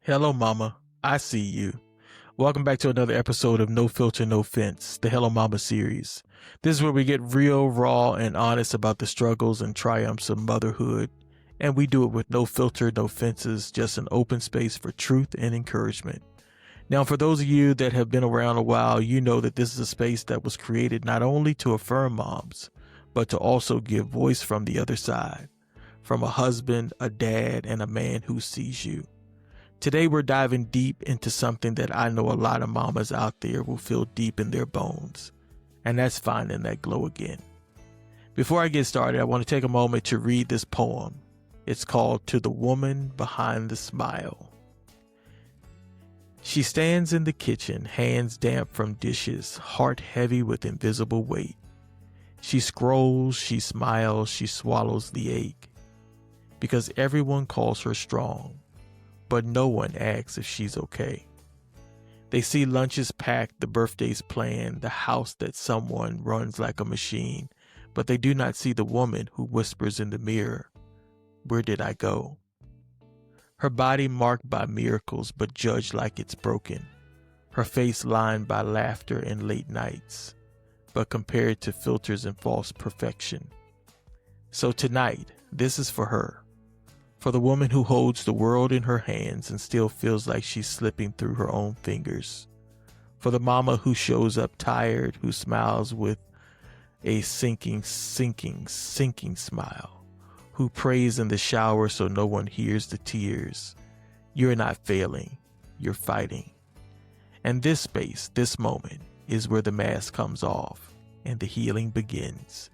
Hello, Mama. I see you. Welcome back to another episode of No Filter, No Fence, the Hello Mama series. This is where we get real, raw, and honest about the struggles and triumphs of motherhood. And we do it with no filter, no fences, just an open space for truth and encouragement. Now, for those of you that have been around a while, you know that this is a space that was created not only to affirm moms, but to also give voice from the other side, from a husband, a dad, and a man who sees you. Today, we're diving deep into something that I know a lot of mamas out there will feel deep in their bones, and that's finding that glow again. Before I get started, I want to take a moment to read this poem. It's called To the Woman Behind the Smile. She stands in the kitchen, hands damp from dishes, heart heavy with invisible weight. She scrolls, she smiles, she swallows the ache, because everyone calls her strong. But no one asks if she's okay. They see lunches packed, the birthdays planned, the house that someone runs like a machine, but they do not see the woman who whispers in the mirror, "Where did I go?" Her body marked by miracles, but judged like it's broken. Her face lined by laughter and late nights, but compared to filters and false perfection. So tonight, this is for her. For the woman who holds the world in her hands and still feels like she's slipping through her own fingers. For the mama who shows up tired, who smiles with a sinking smile, who prays in the shower so no one hears the tears. You're not failing, you're fighting. And this space, this moment, is where the mask comes off and the healing begins.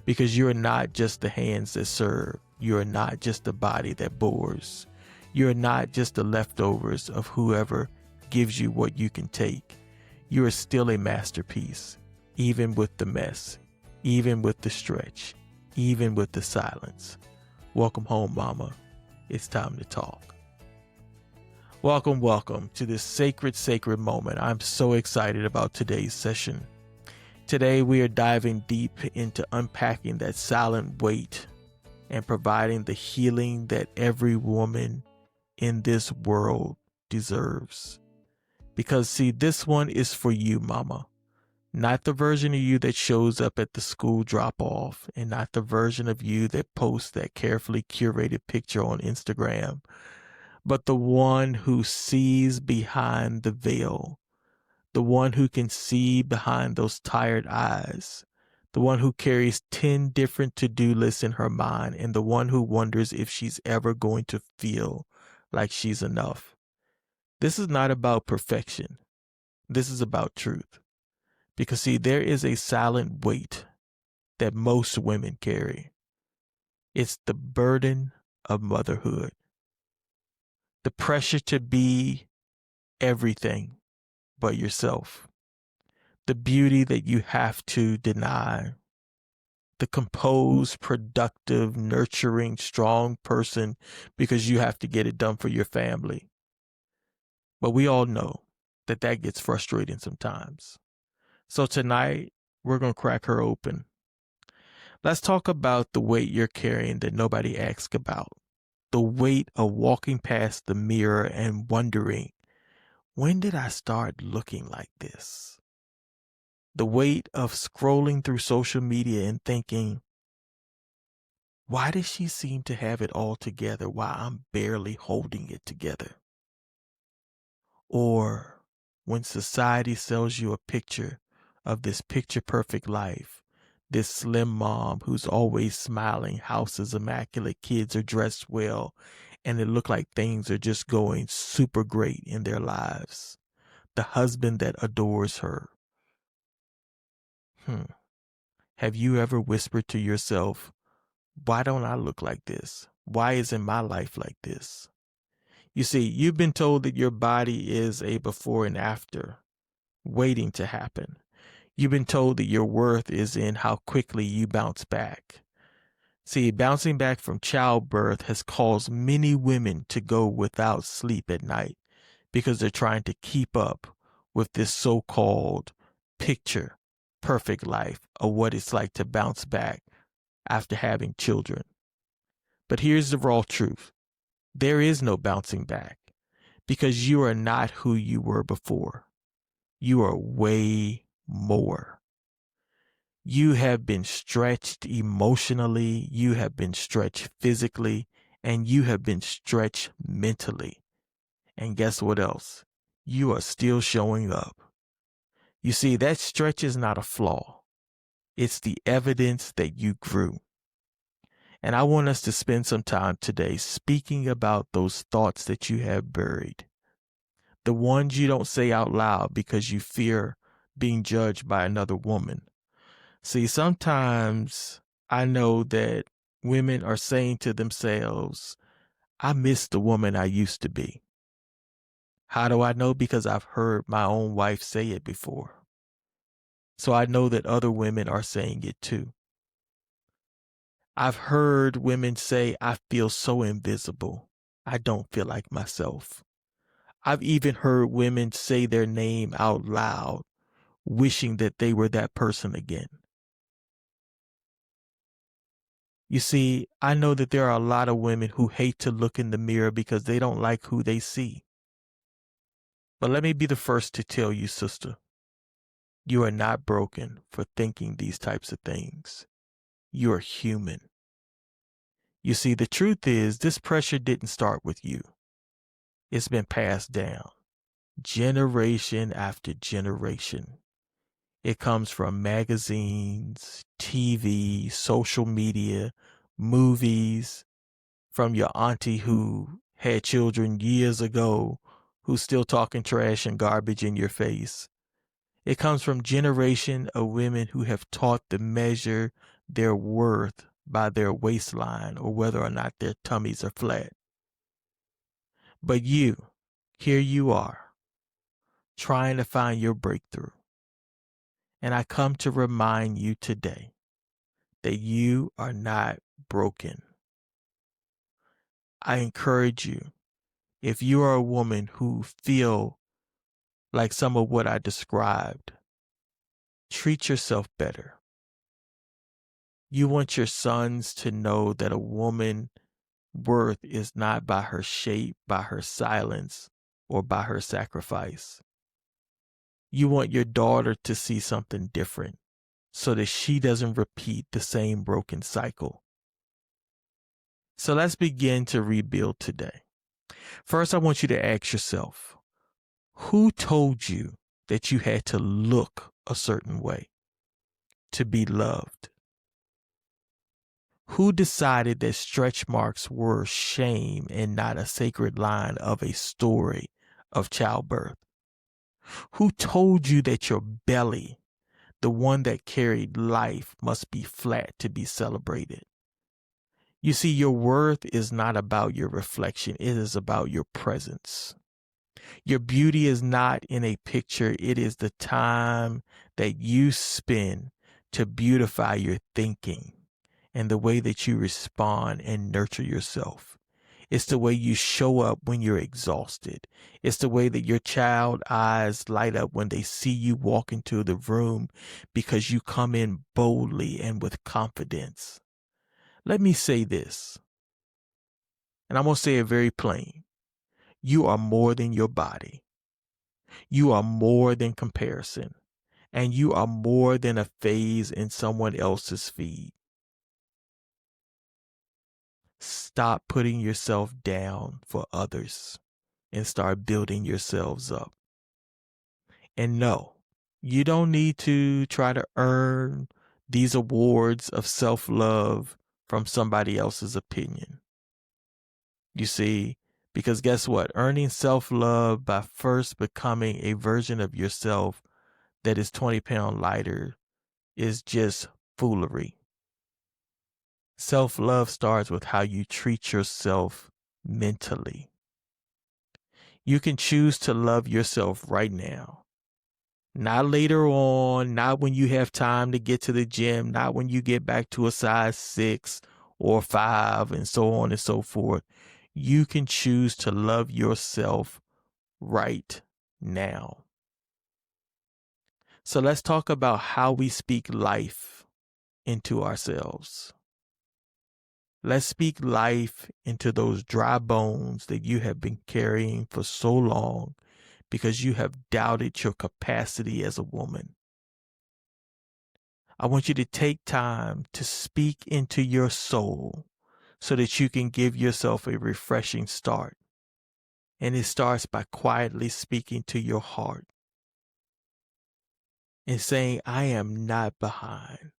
Because you're not just the hands that serve. You're not just the body that bores. You're not just the leftovers of whoever gives you what you can take. You are still a masterpiece, even with the mess, even with the stretch, even with the silence. Welcome home, Mama. It's time to talk. Welcome to this sacred moment. I'm so excited about today's session. Today we are diving deep into unpacking that silent weight and providing the healing that every woman in this world deserves. Because see, this one is for you, Mama. Not the version of you that shows up at the school drop-off, and not the version of you that posts that carefully curated picture on Instagram, but the one who sees behind the veil, the one who can see behind those tired eyes, the one who carries 10 different to-do lists in her mind, and the one who wonders if she's ever going to feel like she's enough. This is not about perfection. This is about truth. Because see, there is a silent weight that most women carry. It's the burden of motherhood. The pressure to be everything but yourself. The beauty that you have to deny. The composed, productive, nurturing, strong person because you have to get it done for your family. But we all know that gets frustrating sometimes. So tonight, we're going to crack her open. Let's talk about the weight you're carrying that nobody asks about. The weight of walking past the mirror and wondering, when did I start looking like this? The weight of scrolling through social media and thinking, why does she seem to have it all together while I'm barely holding it together? Or when society sells you a picture of this picture-perfect life, this slim mom who's always smiling, house is immaculate, kids are dressed well, and it looks like things are just going super great in their lives. The husband that adores her. Have you ever whispered to yourself, why don't I look like this? Why isn't my life like this? You see, you've been told that your body is a before and after, waiting to happen. You've been told that your worth is in how quickly you bounce back. See, bouncing back from childbirth has caused many women to go without sleep at night because they're trying to keep up with this so-called picture perfect life of what it's like to bounce back after having children. But here's the raw truth. There is no bouncing back because you are not who you were before. You are way more. You have been stretched emotionally, you have been stretched physically, and you have been stretched mentally. And guess what else? You are still showing up. You see, that stretch is not a flaw. It's the evidence that you grew. And I want us to spend some time today speaking about those thoughts that you have buried. The ones you don't say out loud because you fear being judged by another woman. See, sometimes I know that women are saying to themselves, I miss the woman I used to be. How do I know? Because I've heard my own wife say it before. So I know that other women are saying it too. I've heard women say, I feel so invisible. I don't feel like myself. I've even heard women say their name out loud, wishing that they were that person again. You see, I know that there are a lot of women who hate to look in the mirror because they don't like who they see. But let me be the first to tell you, sister, you are not broken for thinking these types of things. You are human. You see, the truth is, this pressure didn't start with you. It's been passed down, generation after generation. It comes from magazines, TV, social media, movies, from your auntie who had children years ago who's still talking trash and garbage in your face. It comes from generation of women who have taught to measure their worth by their waistline or whether or not their tummies are flat. But you, here you are, trying to find your breakthrough. And I come to remind you today that you are not broken. I encourage you, if you are a woman who feel like some of what I described, treat yourself better. You want your sons to know that a woman's worth is not by her shape, by her silence, or by her sacrifice. You want your daughter to see something different so that she doesn't repeat the same broken cycle. So let's begin to rebuild today. First, I want you to ask yourself, who told you that you had to look a certain way to be loved? Who decided that stretch marks were shame and not a sacred line of a story of childbirth? Who told you that your belly, the one that carried life, must be flat to be celebrated? You see, your worth is not about your reflection. It is about your presence. Your beauty is not in a picture. It is the time that you spend to beautify your thinking and the way that you respond and nurture yourself. It's the way you show up when you're exhausted. It's the way that your child eyes light up when they see you walk into the room because you come in boldly and with confidence. Let me say this, and I'm going to say it very plain. You are more than your body. You are more than comparison. And you are more than a phase in someone else's feed. Stop putting yourself down for others and start building yourselves up. And no, you don't need to try to earn these awards of self-love from somebody else's opinion. You see, because guess what? Earning self-love by first becoming a version of yourself that is 20 pounds lighter is just foolery. Self-love starts with how you treat yourself mentally. You can choose to love yourself right now. Not later on, not when you have time to get to the gym, not when you get back to a size 6 or 5 and so on and so forth. You can choose to love yourself right now. So let's talk about how we speak life into ourselves. Let's speak life into those dry bones that you have been carrying for so long because you have doubted your capacity as a woman. I want you to take time to speak into your soul so that you can give yourself a refreshing start. And it starts by quietly speaking to your heart and saying, I am not behind.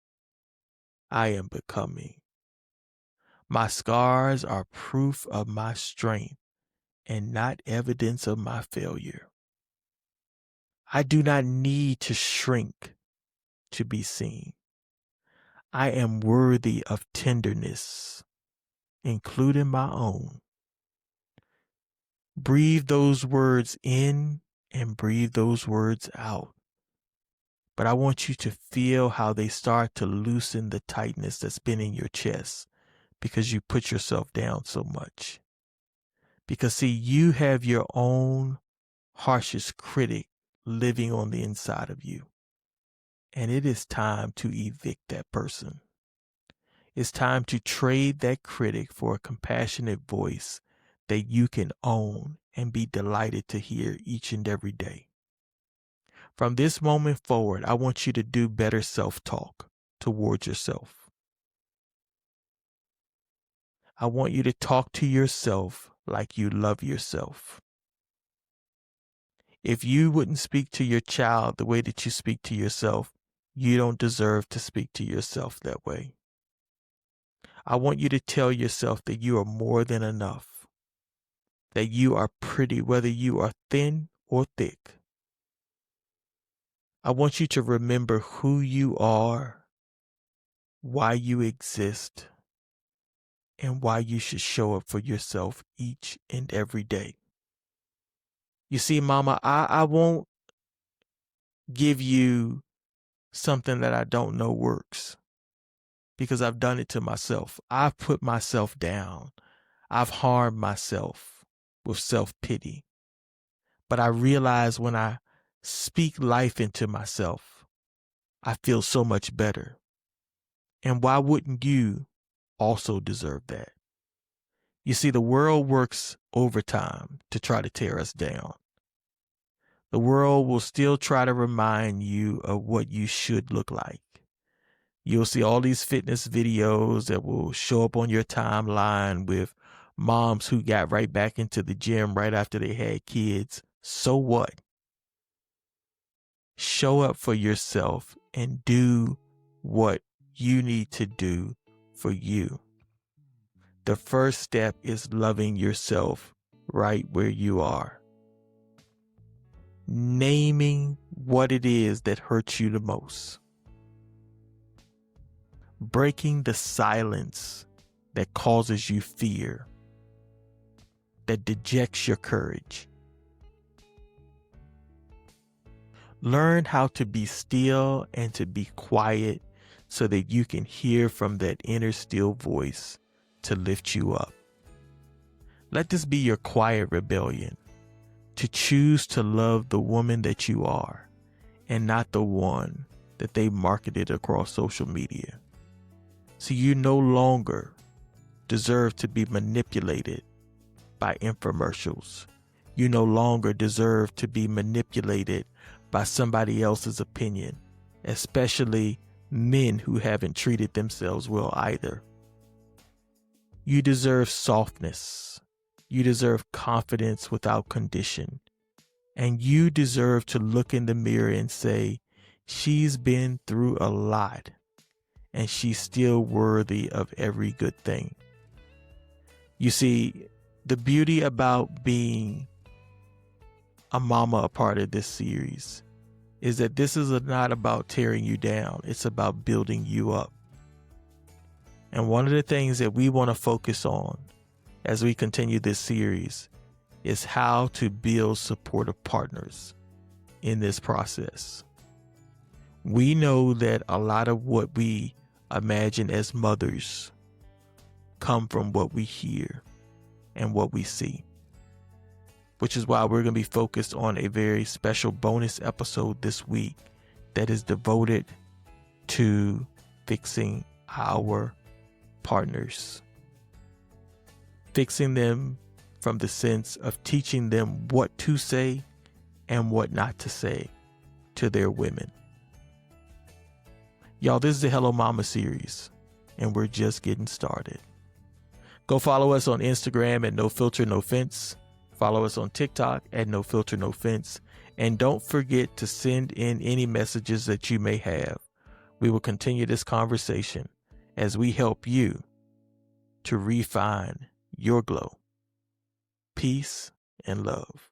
I am becoming. My scars are proof of my strength and not evidence of my failure. I do not need to shrink to be seen. I am worthy of tenderness, including my own. Breathe those words in and breathe those words out. But I want you to feel how they start to loosen the tightness that's been in your chest because you put yourself down so much. Because see, you have your own harshest critic living on the inside of you. And it is time to evict that person. It's time to trade that critic for a compassionate voice that you can own and be delighted to hear each and every day. From this moment forward, I want you to do better self-talk towards yourself. I want you to talk to yourself like you love yourself. If you wouldn't speak to your child the way that you speak to yourself, you don't deserve to speak to yourself that way. I want you to tell yourself that you are more than enough, that you are pretty, whether you are thin or thick. I want you to remember who you are, why you exist, and why you should show up for yourself each and every day. You see, Mama, I won't give you something that I don't know works because I've done it to myself. I've put myself down. I've harmed myself with self-pity. But I realize when I speak life into myself, I feel so much better. And why wouldn't you also deserve that? You see, the world works overtime to try to tear us down. The world will still try to remind you of what you should look like. You'll see all these fitness videos that will show up on your timeline with moms who got right back into the gym right after they had kids. So what? Show up for yourself and do what you need to do for you. The first step is loving yourself right where you are. Naming what it is that hurts you the most. Breaking the silence that causes you fear, that dejects your courage. Learn how to be still and to be quiet so that you can hear from that inner still voice to lift you up. Let this be your quiet rebellion, to choose to love the woman that you are and not the one that they marketed across social media. So you no longer deserve to be manipulated by infomercials. You no longer deserve to be manipulated by somebody else's opinion, especially men who haven't treated themselves well either. You deserve softness. You deserve confidence without condition. And you deserve to look in the mirror and say, she's been through a lot and she's still worthy of every good thing. You see, the beauty about being a mama a part of this series is that this is not about tearing you down. It's about building you up. And one of the things that we want to focus on as we continue this series is how to build supportive partners in this process. We know that a lot of what we imagine as mothers come from what we hear and what we see, which is why we're going to be focused on a very special bonus episode this week that is devoted to fixing our partners. fixing them from the sense of teaching them what to say and what not to say to their women. Y'all, this is the Hello Mama series, and we're just getting started. Go follow us on Instagram at No Filter No Fence. Follow us on TikTok at No Filter No Fence. And don't forget to send in any messages that you may have. We will continue this conversation as we help you to refine your glow. Peace and love.